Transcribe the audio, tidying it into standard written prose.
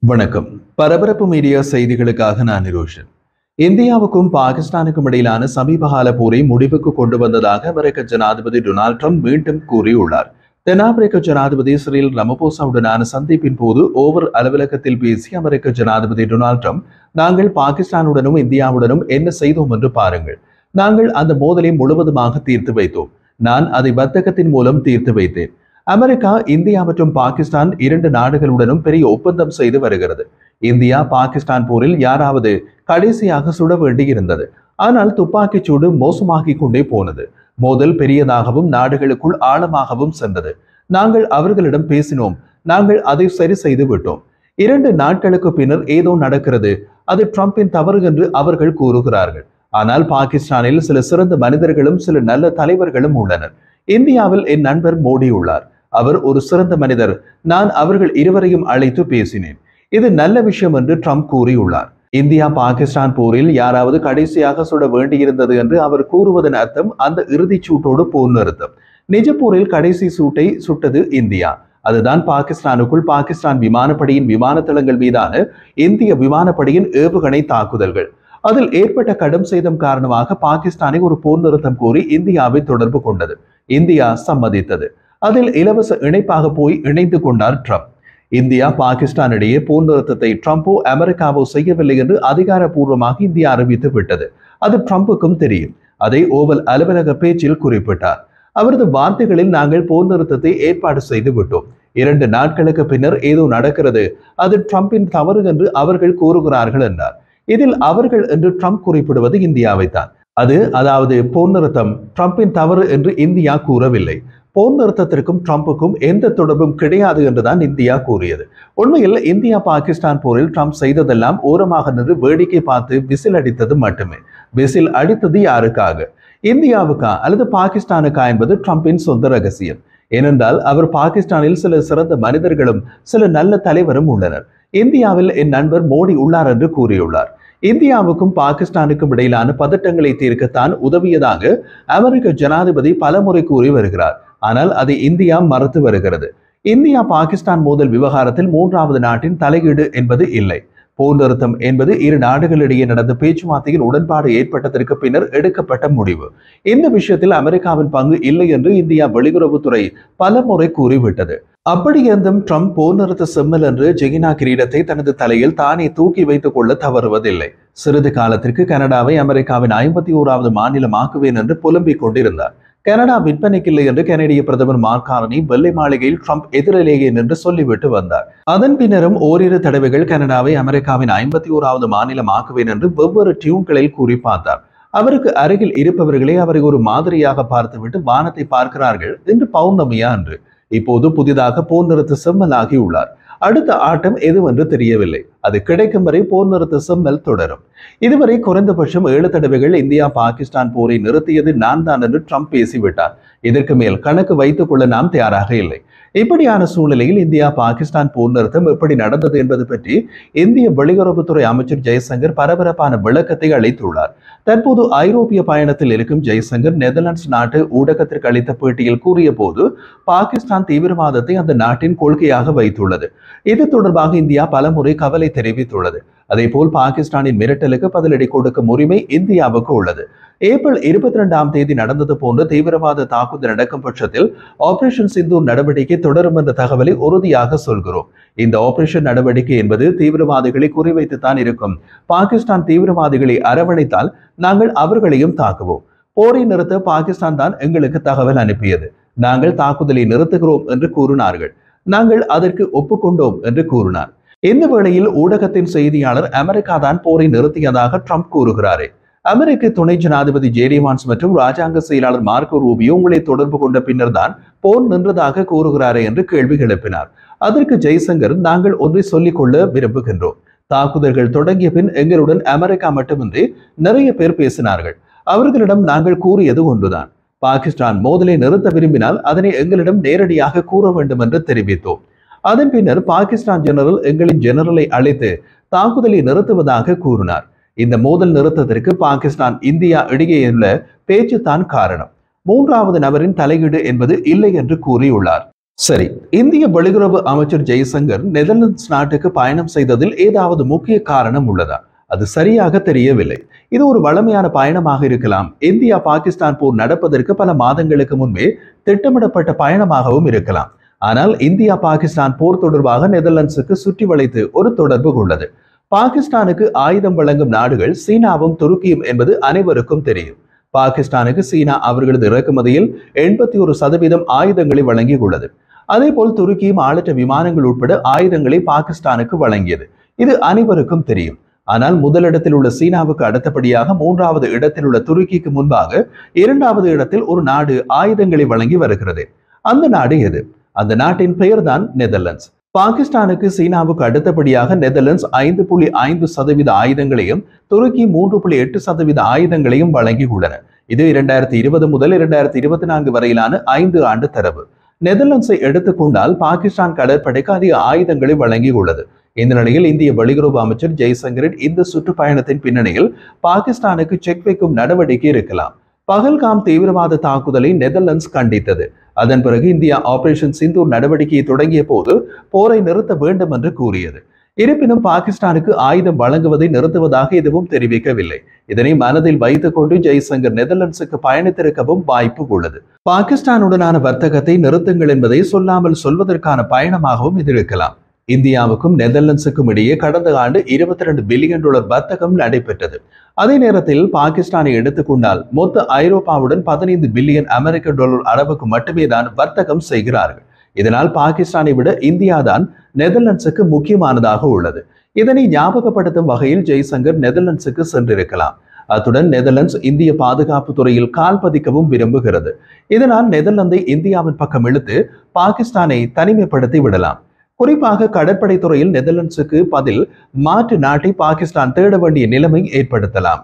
வணக்கம். பரபரப்பு மீடியா செய்திகளுக்காக நான் நிரோஷன். இந்தியாவுக்கும் பாகிஸ்தானுக்கும் இடையிலான சமீபகால போரை முடிவுக்கு கொண்டு வந்ததாக அமெரிக்க ஜனாதிபதி டொனால்ட் ட்ரம்ப் மீண்டும் கூறியுள்ளார். தென்னாப்பிரிக்க ஜனாதிபதி சிறில் ரமபோசாவுடனான சந்திப்பின் போது ஓவர் அலுவலகத்தில் பேசிய அமெரிக்க ஜனாதிபதி டொனால்ட் ட்ரம்ப், நாங்கள் பாகிஸ்தானுடனும் இந்தியாவுடனும் என்ன செய்தோம் என்று பாருங்கள். நாங்கள் அந்த மோதலை முழுவதுமாக தீர்த்து வைத்தோம். நான் அதை வர்த்தகத்தின் மூலம் தீர்த்து வைத்தேன். அமெரிக்கா, இந்தியா மற்றும் பாகிஸ்தான் இரண்டு நாடுகளுடனும் பெரிய ஒப்பந்தம் செய்து வருகிறது. இந்தியா பாகிஸ்தான் போரில் யாராவது கடைசியாக சுட வேண்டியிருந்தது. ஆனால் துப்பாக்கிச் சூடு மோசமாகிக் கொண்டே போனது. மோதல் பெரியதாகவும் நாடுகளுக்குள் ஆழமாகவும் சென்றது. நாங்கள் அவர்களிடம் பேசினோம். நாங்கள் அதை சரி செய்து விட்டோம். 2 நாட்களுக்கு பின்னர் ஏதோ நடக்கிறது. அது ட்ரம்பின் தவறு என்று அவர்கள் கூறுகிறார்கள். ஆனால் பாகிஸ்தானில் சில சிறந்த மனிதர்களும் சில நல்ல தலைவர்களும் உள்ளனர். இந்தியாவில் என் நண்பர் மோடி உள்ளார். அவர் ஒரு சிறந்த மனிதர். நான் அவர்கள் இருவரையும் அழைத்து பேசினேன். இது நல்ல விஷயம் என்று ட்ரம்ப் கூறியுள்ளார். இந்தியா பாகிஸ்தான் போரில் யாராவது கடைசியாக சுட வேண்டியிருந்தது என்று அவர் கூறுவதன் அர்த்தம் அந்த இறுதிச் சூட்டோடு போர் நிறுத்தம். நிஜ போரில் கடைசி சூட்டை சுட்டது இந்தியா. அதுதான் பாகிஸ்தானுக்குள் பாகிஸ்தான் விமானப்படையின் விமான தளங்கள் மீதான இந்திய விமானப்படையின் ஏவுகணை தாக்குதல்கள். அதில் ஏற்பட்ட கடும் சேதம் காரணமாக பாகிஸ்தானை ஒரு போர் நிறுத்தம் கோரி இந்தியாவை தொடர்பு கொண்டது. இந்தியா சம்மதித்தது. அதில் இலவச இணைப்பாக போய் இணைந்து கொண்டார் ட்ரம்ப். இந்தியா பாகிஸ்தான் இடையே போர் நிறுத்தத்தை ட்ரம்போ அமெரிக்காவோ செய்யவில்லை என்று அதிகாரப்பூர்வமாக இந்தியா அறிவித்து விட்டது. அது ட்ரம்புக்கும் தெரியும். அதை ஓவல் அலுவலக பேச்சில் குறிப்பிட்டார். அவரது வார்த்தைகளில், நாங்கள் போர் நிறுத்தத்தை ஏற்பாடு செய்து விட்டோம். 2 நாட்களுக்கு பின்னர் ஏதோ நடக்கிறது. அது ட்ரம்பின் தவறு என்று அவர்கள் கூறுகிறார்கள் என்றார். இதில் அவர்கள் என்று ட்ரம்ப் குறிப்பிடுவது இந்தியாவைத்தான். அதாவது போர் நிறுத்தம் ட்ரம்பின் தவறு என்று இந்தியா கூறவில்லை. போர் நிறுத்தத்திற்கும் ட்ரம்புக்கும் எந்த தொடர்பும் கிடையாது என்றுதான் இந்தியா கூறியது. உண்மையில் இந்தியா பாகிஸ்தான் போரில் ட்ரம்ப் செய்ததெல்லாம் ஓரமாக நின்று வேடிக்கை பார்த்து விசில் அடித்தது மட்டுமே. விசில் அடித்தது யாருக்காக? இந்தியாவுக்கா அல்லது பாகிஸ்தானுக்கா என்பது ட்ரம்பின் சொந்த ரகசியம். ஏனென்றால் அவர் பாகிஸ்தானில் சில சிறந்த மனிதர்களும் சில நல்ல தலைவரும் உள்ளனர். இந்தியாவில் என் நண்பர் மோடி உள்ளார் என்று கூறியுள்ளார். இந்தியாவுக்கும் பாகிஸ்தானுக்கும் இடையிலான பதட்டங்களை தீர்க்கத்தான் உதவியதாக அமெரிக்க ஜனாதிபதி பலமுறை கூறி வருகிறார். ஆனால் அதை இந்தியா மறுத்து வருகிறது. இந்தியா பாகிஸ்தான் மோதல் விவகாரத்தில் 3வது நாட்டின் தலையீடு என்பது இல்லை. போர் நிறுத்தம் என்பது இரு நாடுகளிடையே நடந்த பேச்சுவார்த்தையில் உடன்பாடு ஏற்பட்டதற்கு பின்னர் எடுக்கப்பட்ட முடிவு. இந்த விஷயத்தில் அமெரிக்காவின் பங்கு இல்லை என்று இந்தியா வெளியுறவுத்துறை பல முறை கூறிவிட்டது. அப்படியிருந்தும் ட்ரம்ப் போர் நிறுத்த செம்மல் என்று ஜெகினா கிரீடத்தை தனது தலையில் தானே தூக்கி வைத்துக் கொள்ள தவறுவதில்லை. சிறிது காலத்திற்கு கனடாவை அமெரிக்காவின் 51வது மாநிலமாக்குவேன் என்று புலம்பிக் கொண்டிருந்தார். கனடா விற்பனைக்கில்லை என்று கனடிய பிரதமர் மார்க் கார்னி வெள்ளை மாளிகையில் ட்ரம்ப் எதிரிலேயே என்று சொல்லிவிட்டு வந்தார். அதன் பின்னரும் ஓரிரு தடவைகள் கனடாவை அமெரிக்காவின் 51வது மாநிலமாக்குவேன் என்று வெவ்வேறு டியூன்களில் கூறி பார்த்தார். அவருக்கு அருகில் இருப்பவர்களே அவரை ஒரு மாதிரியாக பார்த்துவிட்டு வானத்தை பார்க்கிறார்கள் என்று பௌர்ணமியா என்று. இப்போது புதிதாக போர் நிறுத்த செம்மலாகி உள்ளார். அடுத்த ஆட்டம் எதுவென்று தெரியவில்லை. அது கிடைக்கும் வரை போர் நிறுத்த செம்மல் தொடரும். இதுவரை குறைந்தபட்சம் 7 தடவைகள் இந்தியா பாகிஸ்தான் போரை நிறுத்தியது நான் தான் என்று ட்ரம்ப் பேசிவிட்டார். இதற்கு மேல் கணக்கு வைத்துக் கொள்ள நாம் தயாராக இல்லை. இப்படியான சூழ்நிலையில் இந்தியா பாகிஸ்தான் போர் நிறுத்தம் எப்படி நடந்தது என்பது பற்றி இந்திய வெளியுறவுத்துறை அமைச்சர் ஜெய்சங்கர் பரபரப்பான விளக்கத்தை அளித்துள்ளார். தற்போது ஐரோப்பிய பயணத்தில் இருக்கும் ஜெய்சங்கர் நெதர்லாந்து நாட்டு ஊடகத்திற்கு அளித்த பேட்டியில் கூறிய போது, பாகிஸ்தான் தீவிரவாதத்தை அந்த நாட்டின் கொள்கையாக வைத்துள்ளது. இது தொடர்பாக இந்தியா பலமுறை கவலை தெரிவித்துள்ளது. அதேபோல் பாகிஸ்தானின் மிரட்டலுக்கு பதிலடி கொடுக்கும் உரிமை இந்தியாவுக்கு உள்ளது. ஏப்ரல் 22ஆம் தேதி நடந்தது போன்ற தீவிரவாத தாக்குதல் நடக்கும் பட்சத்தில் ஆபரேஷன் சிந்தூர் நடவடிக்கை தொடரும் என்ற தகவலை உறுதியாக சொல்கிறோம். இந்த ஆபரேஷன் நடவடிக்கை என்பது தீவிரவாதிகளை குறிவைத்துத்தான் இருக்கும். பாகிஸ்தான் தீவிரவாதிகளை அரவணைத்தால் நாங்கள் அவர்களையும் தாக்குவோம். போரை நிறுத்த பாகிஸ்தான் தான் எங்களுக்கு தகவல் அனுப்பியது. நாங்கள் தாக்குதலை நிறுத்துகிறோம் என்று கூறினார்கள். நாங்கள் அதற்கு ஒப்புக்கொண்டோம் என்று கூறினார். இந்த வேளையில் ஊடகத்தின் செய்தியாளர் அமெரிக்கா தான் போரை நிறுத்தியதாக ட்ரம்ப் கூறுகிறாரே. அமெரிக்க துணை ஜனாதிபதி ஜே டி வான்ஸ் மற்றும் ராஜாங்க செயலாளர் மார்க்கோ ரூபியோ உங்களை தொடர்பு கொண்ட பின்னர் தான் போர் நின்றதாக கூறுகிறாரே என்று கேள்வி எழுப்பினார். அதற்கு ஜெய்சங்கர், நாங்கள் ஒன்றை சொல்லிக் கொள்ள விரும்புகின்றோம். தாக்குதல்கள் தொடங்கிய பின் எங்களுடன் அமெரிக்கா மட்டுமின்றி நிறைய பேர் பேசினார்கள். அவர்களிடம் நாங்கள் கூறியது ஒன்றுதான். பாகிஸ்தான் மோதலை நிறுத்த விரும்பினால் அதனை எங்களிடம் நேரடியாக கூற வேண்டும் என்று தெரிவித்தோம். அதன் பின்னர் பாகிஸ்தான் ஜெனரல் எங்களின் ஜெனரலை அழைத்து தாக்குதலை நிறுத்துவதாக கூறினார். இந்த மோதல் நிறுத்தத்திற்கு பாகிஸ்தான் இந்தியா இடையேயுள்ள பேச்சுத்தான் காரணம். 3வது நபரின் தலையீடு என்பது இல்லை என்று கூறியுள்ளார். சரி, இந்திய வெளியுறவு அமைச்சர் ஜெய்சங்கர் நெதர்லாந்து நாட்டுக்கு பயணம் செய்ததில் ஏதாவது முக்கிய காரணம் உள்ளதா? அது சரியாக தெரியவில்லை. இது ஒரு வழமையான பயணமாக இருக்கலாம். இந்தியா பாகிஸ்தான் போர் நடப்பதற்கு பல மாதங்களுக்கு முன்பே திட்டமிடப்பட்ட பயணமாகவும் இருக்கலாம். ஆனால் இந்தியா பாகிஸ்தான் போர் தொடர்பாக நெதர்லாந்துக்கு சுற்றி வளைத்து ஒரு தொடர்பு உள்ளது. பாகிஸ்தானுக்கு ஆயுதம் வழங்கும் நாடுகள் சீனாவும் துருக்கியும் என்பது அனைவருக்கும் தெரியும். பாகிஸ்தானுக்கு சீனா அவர்களது இறக்குமதியில் 81% ஆயுதங்களை வழங்கியுள்ளது. அதேபோல் துருக்கியும் ஆளற்ற விமானங்கள் உட்பட ஆயுதங்களை பாகிஸ்தானுக்கு வழங்கியது. இது அனைவருக்கும் தெரியும். ஆனால் முதலிடத்தில் உள்ள சீனாவுக்கு அடுத்தபடியாக 3வது இடத்தில் உள்ள துருக்கிக்கு முன்பாக 2வது இடத்தில் ஒரு நாடு ஆயுதங்களை வழங்கி வருகிறது. அந்த நாடு எது? அந்த நாட்டின் பெயர்தான் நெதர்லாந்து. பாகிஸ்தானுக்கு சீனாவுக்கு அடுத்தபடியாக நெதர்லாந்து 5.5% ஆயுதங்களையும் துருக்கி 3.8% ஆயுதங்களையும் வழங்கியுள்ளன. இது 2020 முதல் 2024 வரையிலான 5 ஆண்டு தரவு. நெதர்லாந்தை எடுத்துக்கொண்டால் பாகிஸ்தான் கடற்படைக்கு அதிக ஆயுதங்களை வழங்கியுள்ளது. இந்த நிலையில் இந்திய வெளியுறவு அமைச்சர் ஜெய்சங்கரின் இந்த சுற்றுப்பயணத்தின் பின்னணியில் பாகிஸ்தானுக்கு செக் வைக்கும் நடவடிக்கை இருக்கலாம். பகல்காம் தீவிரவாத தாக்குதலை நெதர்லாந்து கண்டித்தது. அதன் பிறகு இந்தியா ஆபரேஷன் சிந்தூர் நடவடிக்கையை தொடங்கிய போது போரை நிறுத்த வேண்டும் என்று கூறியது. இருப்பினும் பாகிஸ்தானுக்கு ஆயுதம் வழங்குவதை நிறுத்துவதாக எதுவும் தெரிவிக்கவில்லை. இதனை மனதில் வைத்துக் கொண்டு ஜெய்சங்கர் நெதர்லாந்துக்கு பயணித்திருக்கவும் வாய்ப்பு உள்ளது. பாகிஸ்தானுடனான வர்த்தகத்தை நிறுத்துங்கள் என்பதை சொல்லாமல் சொல்வதற்கான பயணமாகவும் இது இருக்கலாம். இந்தியாவுக்கும் நெதர்லாந்துக்கும் இடையே கடந்த ஆண்டு $22 பில்லியன் வர்த்தகம் நடைபெற்றது. அதே நேரத்தில் பாகிஸ்தானை எடுத்துக்கொண்டால் மொத்த ஐரோப்பாவுடன் $15 பில்லியன் அளவுக்கு மட்டுமே தான் வர்த்தகம் செய்கிறார்கள். இதனால் பாகிஸ்தானை விட இந்தியா தான் நெதர்லாந்துக்கு முக்கியமானதாக உள்ளது. இதனை ஞாபகப்படுத்தும் வகையில் ஜெய்சங்கர் நெதர்லாந்துக்கு சென்றிருக்கலாம். அத்துடன் நெதர்லாந்து இந்திய பாதுகாப்பு துறையில் கால் பதிக்கவும் விரும்புகிறது. இதனால் நெதர்லாந்தை இந்தியாவின் பக்கம் இழுத்து பாகிஸ்தானை தனிமைப்படுத்தி விடலாம். குறிப்பாக கடற்படை துறையில் நெதர்லாந்துக்கு பதில் மாற்று நாட்டை பாகிஸ்தான் தேட வேண்டிய நிலைமை ஏற்படுத்தலாம்.